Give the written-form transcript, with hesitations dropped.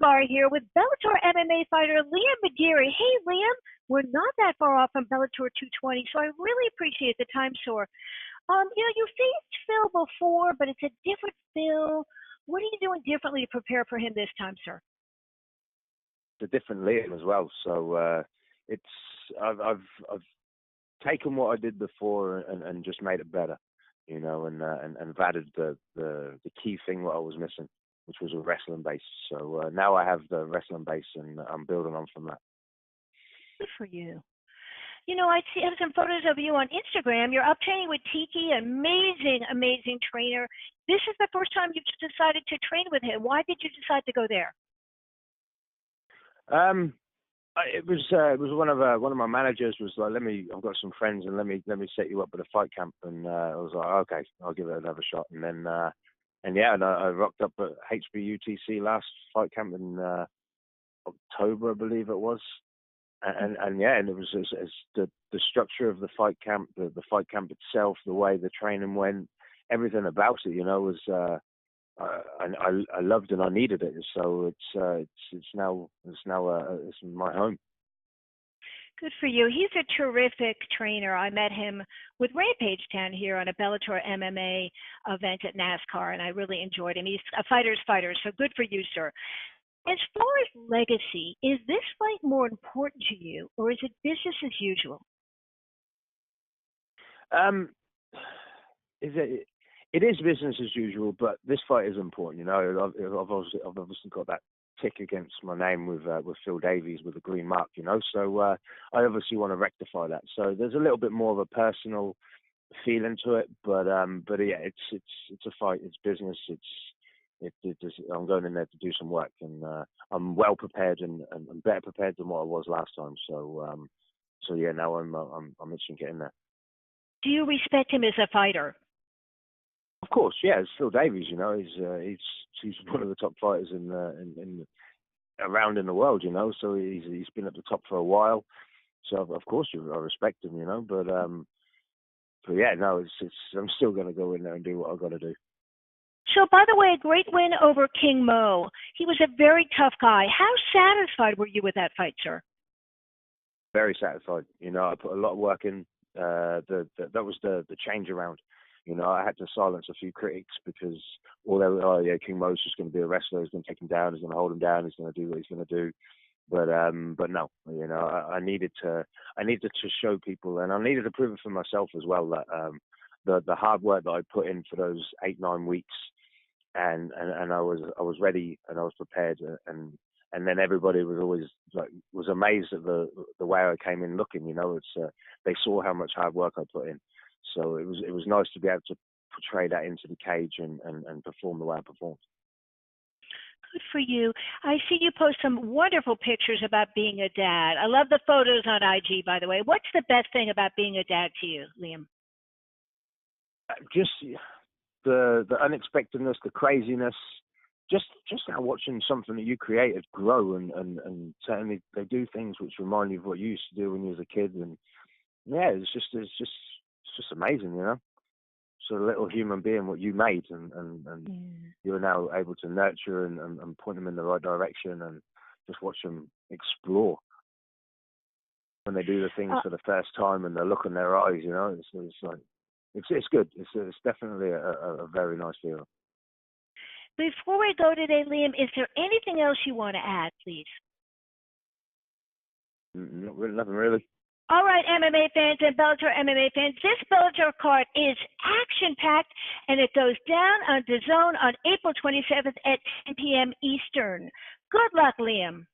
Cingari here with Bellator MMA fighter Liam McGeary. Hey, Liam, we're not that far off from Bellator 220, so I really appreciate the time, sir. You faced Phil before, but it's a different Phil. What are you doing differently to prepare for him this time, sir? It's a different Liam as well, so I've taken what I did before and just made it better, and added the key thing what I was missing, which was a wrestling base. So now I have the wrestling base, and I'm building on from that. Good for you. I have some photos of you on Instagram. You're up training with Tiki, amazing, amazing trainer. This is the first time you've decided to train with him. Why did you decide to go there? It was one of my managers was like, I've got some friends, and let me set you up with a fight camp. And I was like, okay, I'll give it another shot. And then I rocked up at HBUTC last fight camp in October, I believe it was. And it was the structure of the fight camp, the fight camp itself, the way the training went, everything about it, was I loved and I needed it. So it's now my home. Good for you. He's a terrific trainer. I met him with Rampage down here on a Bellator MMA event at NASCAR, and I really enjoyed him. He's a fighter's fighter, so good for you, sir. As far as legacy, is this fight more important to you, or is it business as usual? It is business as usual, but this fight is important. I've obviously got that tick against my name with Phil Davies with the green mark. So I obviously want to rectify that. So there's a little bit more of a personal feeling to it, but yeah, it's a fight. It's business. I'm going in there to do some work, and I'm well prepared and better prepared than what I was last time. So yeah, now I'm itching to get in there. Do you respect him as a fighter? Of course, yeah. It's Phil Davies. He's one of the top fighters in around in the world. So he's been at the top for a while. So of course I respect him. But yeah, no, I'm still going to go in there and do what I've got to do. So, by the way, a great win over King Mo. He was a very tough guy. How satisfied were you with that fight, sir? Very satisfied. I put a lot of work in. That was the change around. I had to silence a few critics because King Mo's just going to be a wrestler. He's going to take him down. He's going to hold him down. He's going to do what he's going to do. But no, I needed to show people, and I needed to prove it for myself as well that the hard work that I put in for those 8-9 weeks. And I was ready and I was prepared, and then everybody was amazed at the way I came in looking. They saw how much hard work I put in, so it was nice to be able to portray that into the cage and perform the way I performed. Good for you. I see you post some wonderful pictures about being a dad. I love the photos on IG, by the way. What's the best thing about being a dad to you, Liam? Just the unexpectedness, the craziness, just now watching something that you created grow, and certainly they do things which remind you of what you used to do when you was a kid, and yeah, it's just amazing, So a little human being, what you made, and you're now able to nurture and point them in the right direction, and just watch them explore when they do the things for the first time, and the look in their eyes, it's like. It's good. It's definitely a very nice feeling. Before we go today, Liam, is there anything else you want to add, please? Nothing really. All right, MMA fans and Bellator MMA fans, this Bellator card is action-packed, and it goes down on DAZN on April 27th at 10 p.m. Eastern. Good luck, Liam.